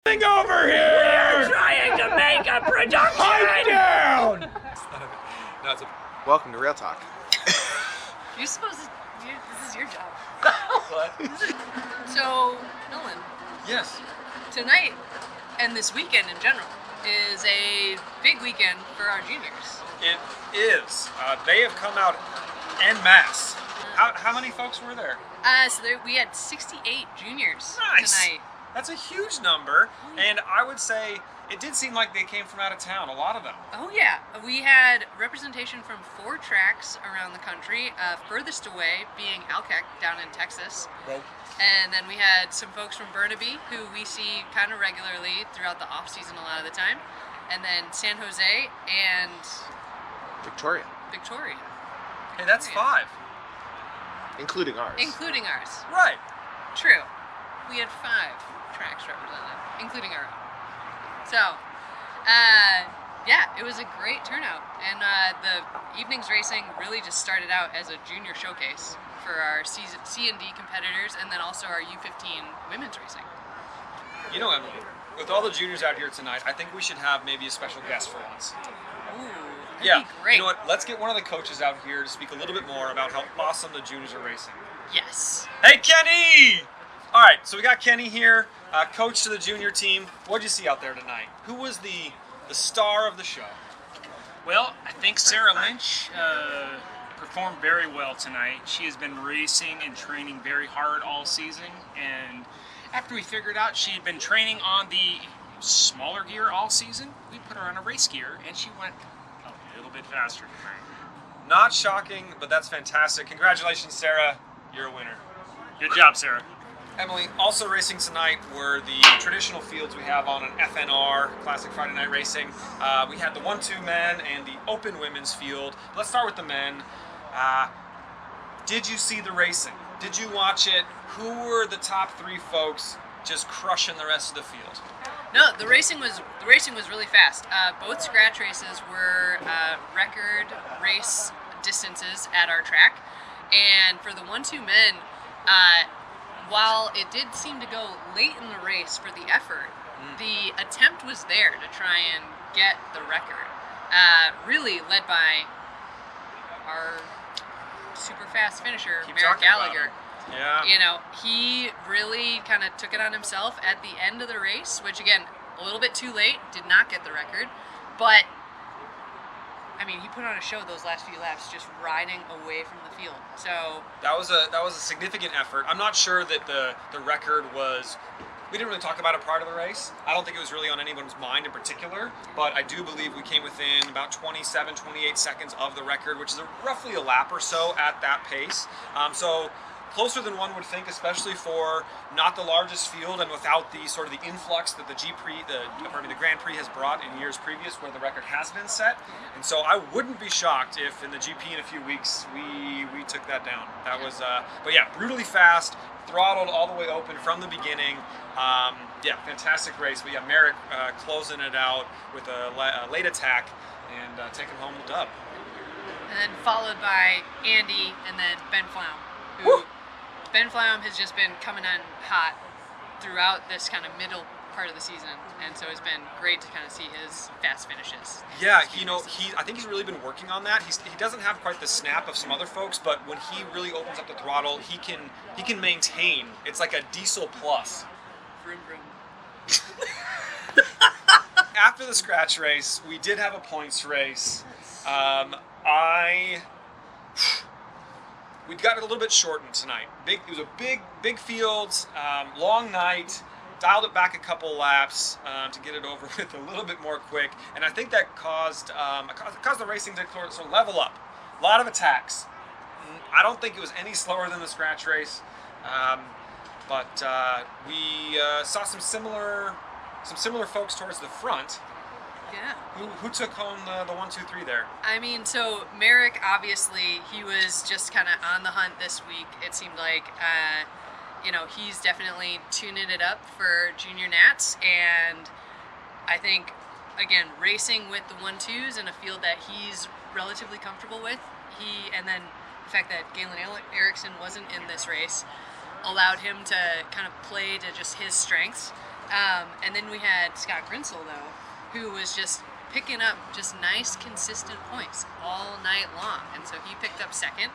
Over here! We're trying to make a production! Pipe down! No, welcome to Real Talk. You're supposed to. This is your job. What? So, Nolan. Yes. Tonight and this weekend in general is a big weekend for our juniors. It is. They have come out en masse. How many folks were there? We had 68 juniors Nice. tonight. That's a huge number, and I would say it did seem like they came from out of town, a lot of them. Oh yeah, we had representation from 4 tracks around the country. Furthest away being Alkek down in Texas. Well, And then we had some folks from Burnaby who we see kind of regularly throughout the off season a lot of the time. And then San Jose and Victoria. Victoria. hey, that's 5. Including ours. Including ours. Right. True. We had 5 tracks represented, including our own. So, yeah, it was a great turnout. And the evening's racing really just started out as a junior showcase for our C&D competitors and then also our U15 women's racing. You know, Emily, with all the juniors out here tonight, I think we should have maybe a special guest for once. Ooh, that'd Yeah. be great. You know what? Let's get one of the coaches out here to speak a little bit more about how awesome the juniors are racing. Yes. Hey, Kenny! All right, so we got Kenny here, coach to the junior team. What'd you see out there tonight? Who was the star of the show? Well, I think Sarah Lynch performed very well tonight. She has been racing and training very hard all season, and after we figured out she had been training on the smaller gear all season, we put her on a race gear, and she went a little bit faster tonight. Not shocking, but that's fantastic. Congratulations, Sarah. You're a winner. Good job, Sarah. Emily, also racing tonight were the traditional fields we have on an FNR, Classic Friday Night Racing. We had the 1-2 men and the open women's field. Let's start with the men. Did you see the racing? Did you watch it? Who were the top 3 folks just crushing the rest of the field? No, the racing was really fast. Both scratch races were record race distances at our track, and for the 1-2 men, while it did seem to go late in the race for the effort, the attempt was there to try and get the record. Really led by our super fast finisher, Keep Merrick talking about Gallagher. him. Yeah. You know, he really kind of took it on himself at the end of the race, which again, a little bit too late, did not get the record, but I mean, he put on a show those last few laps, just riding away from the field. So That was a significant effort. I'm not sure that the record was. We didn't really talk about it prior to the race. I don't think it was really on anyone's mind in particular, but I do believe we came within about 27, 28 seconds of the record, which is roughly a lap or so at that pace. So closer than one would think, especially for not the largest field and without the sort of the influx that the Grand Prix has brought in years previous, where the record has been set. And so I wouldn't be shocked if in the GP in a few weeks we took that down. That was, but yeah, brutally fast, throttled all the way open from the beginning. Yeah, fantastic race. We got Merrick closing it out with a late attack and taking home the dub. and then followed by Andy and then Ben Flaum, who Woo! Ben Flaum has just been coming on hot throughout this kind of middle part of the season, and so it's been great to kind of see his fast finishes. Yeah, you know, I think he's really been working on that. He doesn't have quite the snap of some other folks, but when he really opens up the throttle, he can maintain. It's like a diesel plus. Vroom vroom. After the scratch race, we did have a points race. We got it a little bit shortened tonight. It was a big field, long night. Dialed it back a couple laps to get it over with a little bit more quick, and I think that caused the racing to sort of level up. A lot of attacks. I don't think it was any slower than the scratch race, but we saw some similar folks towards the front. Yeah. Who took home the 1, 2, 3 there? I mean, so Merrick, obviously, he was just kind of on the hunt this week. It seemed like, you know, he's definitely tuning it up for Junior Nats, and I think, again, racing with the 1-2s in a field that he's relatively comfortable with, and then the fact that Galen Erickson wasn't in this race allowed him to kind of play to just his strengths. And then we had Scott Grinsell, though, who was just picking up just nice, consistent points all night long. And so he picked up second.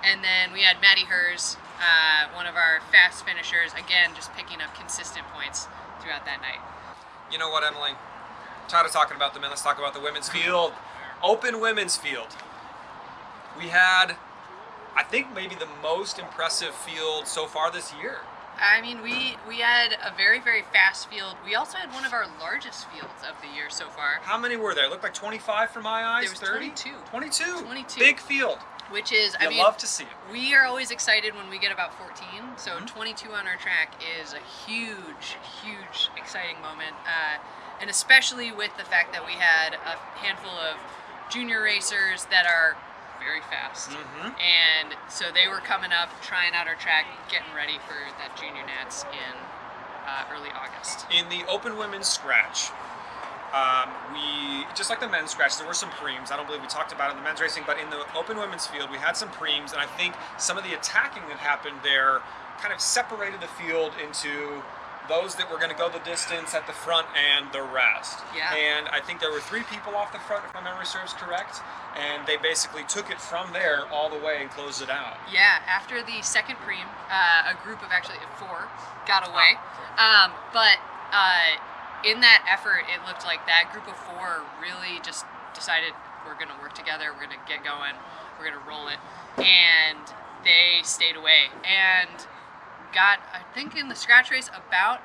And then we had Maddie Hers, one of our fast finishers, again, just picking up consistent points throughout that night. You know what, Emily? Tired of talking about the men. Let's talk about the women's field. Open women's field. We had, I think, maybe the most impressive field so far this year. I mean, we had a very, very fast field. We also had one of our largest fields of the year so far. How many were there? It looked like 25 from my eyes. There was 30? 22. 22. Big field. Which is, I You mean, love to see it. we are always excited when we get about 14. So Mm-hmm. 22 on our track is a huge, huge, exciting moment. And especially with the fact that we had a handful of junior racers that are very fast. Mhm. And so they were coming up, trying out our track, getting ready for that junior nats in early August. In the open women's scratch, we, just like the men's scratch, there were some preems. I don't believe we talked about it in the men's racing, but in the open women's field, we had some preems, and I think some of the attacking that happened there kind of separated the field into those that were going to go the distance at the front and the rest. Yeah. And I think there were 3 people off the front, if my memory serves correct, and they basically took it from there all the way and closed it out. Yeah, after the second preem, a group of actually 4 got away. But in that effort, it looked like that group of 4 really just decided we're going to work together, we're going to get going, we're going to roll it. And they stayed away. And got, I think in the scratch race, about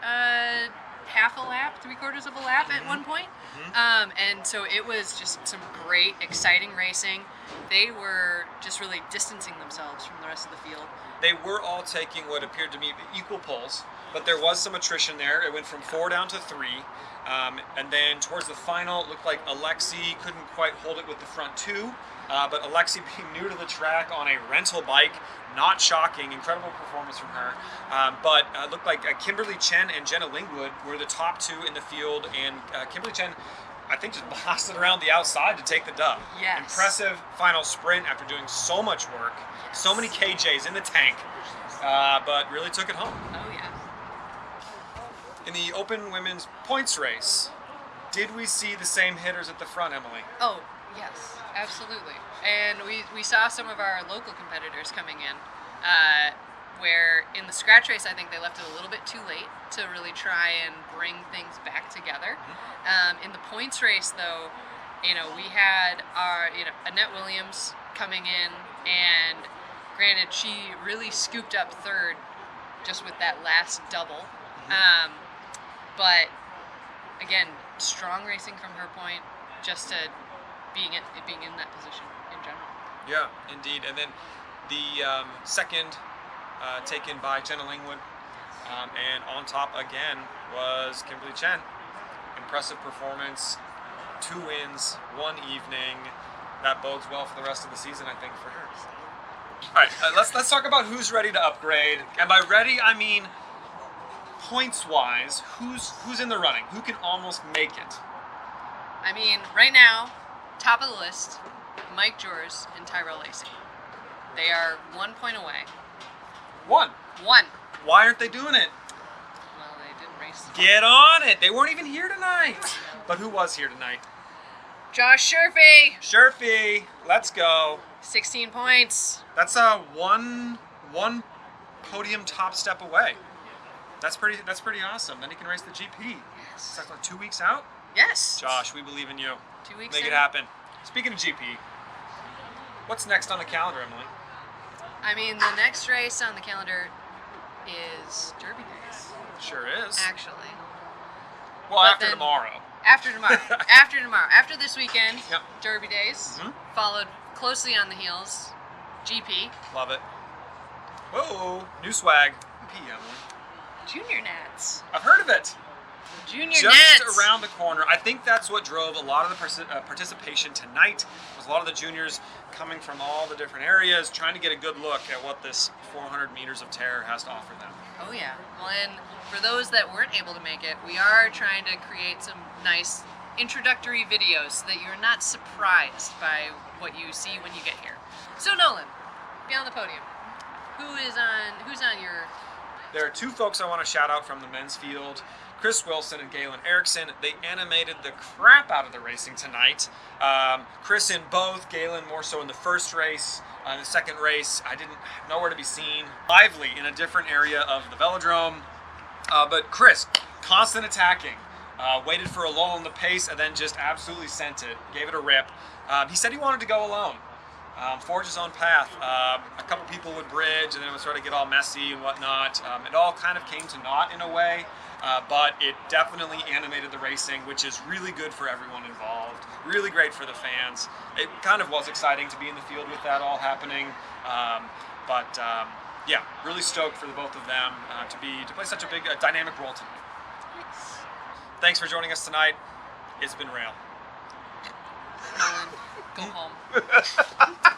half a lap, 3/4 of a lap at one point. And so it was just some great, exciting racing. They were just really distancing themselves from the rest of the field. They were all taking what appeared to me equal pulls, but there was some attrition there. It went from 4 down to 3. And then towards the final, it looked like Alexi couldn't quite hold it with the front 2. But Alexi, being new to the track on a rental bike, not shocking, incredible performance from her. But it looked like Kimberly Chen and Jenna Lingwood were the top 2 in the field, and Kimberly Chen, I think, just blasted around the outside to take the dub. Yes. Impressive final sprint after doing so much work, so many KJs in the tank, but really took it home. Oh, yeah. In the open women's points race, did we see the same hitters at the front, Emily? Oh, yes, absolutely. And we saw some of our local competitors coming in, where in the scratch race, I think they left it a little bit too late to really try and bring things back together. In the points race, though, we had our, Annette Williams coming in, and granted, she really scooped up third just with that last double. But again, strong racing from her point, just to being in that position in general. Yeah, indeed. And then the second taken by Jenna Lingwood, and on top again was Kimberly Chen. Impressive performance, 2 wins, 1 evening. That bodes well for the rest of the season, I think, for her. All right, let's talk about who's ready to upgrade. And by ready, I mean points-wise, who's in the running? Who can almost make it? I mean, right now, top of the list, Mike Jors and Tyrell Lacey. They are 1 point away. 1. 1. Why aren't they doing it? Well, they didn't race. Get on it. They weren't even here tonight. But who was here tonight? Josh Sherfy, Sherfy, let's go. 16 points. That's a one podium top step away. That's pretty awesome. Then he can race the GP. Yes. Is that like 2 weeks out? Yes. Josh, we believe in you. 2 weeks Make in. it happen. Speaking of GP, what's next on the calendar, Emily? I mean, the next race on the calendar is Derby Days, Sure is. actually. Well, but after then- tomorrow. After tomorrow. After tomorrow. After this weekend, Yep. Derby Days, Mhm. followed closely on the heels, GP, Love it. Whoa, new swag. GP, Emily. Junior Nats. I've heard of it. Junior Just Nats. around the corner. I think that's what drove a lot of the participation tonight. Was a lot of the juniors coming from all the different areas, trying to get a good look at what this 400 meters of terror has to offer them. Oh yeah. Well, and for those that weren't able to make it, we are trying to create some nice introductory videos so that you're not surprised by what you see when you get here. So Nolan, beyond the podium, who's on your? There are 2 folks I want to shout out from the men's field. Chris Wilson and Galen Erickson. They animated the crap out of the racing tonight. Chris in both, Galen more so in the first race. In the second race, I didn't nowhere to be seen. Lively in a different area of the velodrome. But Chris, constant attacking. Waited for a lull in the pace and then just absolutely sent it. Gave it a rip. He said he wanted to go alone. Forge his own path. A couple people would bridge and then it would sort of get all messy and whatnot. It all kind of came to naught in a way, but it definitely animated the racing, which is really good for everyone involved. Really great for the fans. It kind of was exciting to be in the field with that all happening. Yeah, really stoked for the both of them to play such a big dynamic role tonight. Thanks for joining us tonight. It's been real. Nolan, go home.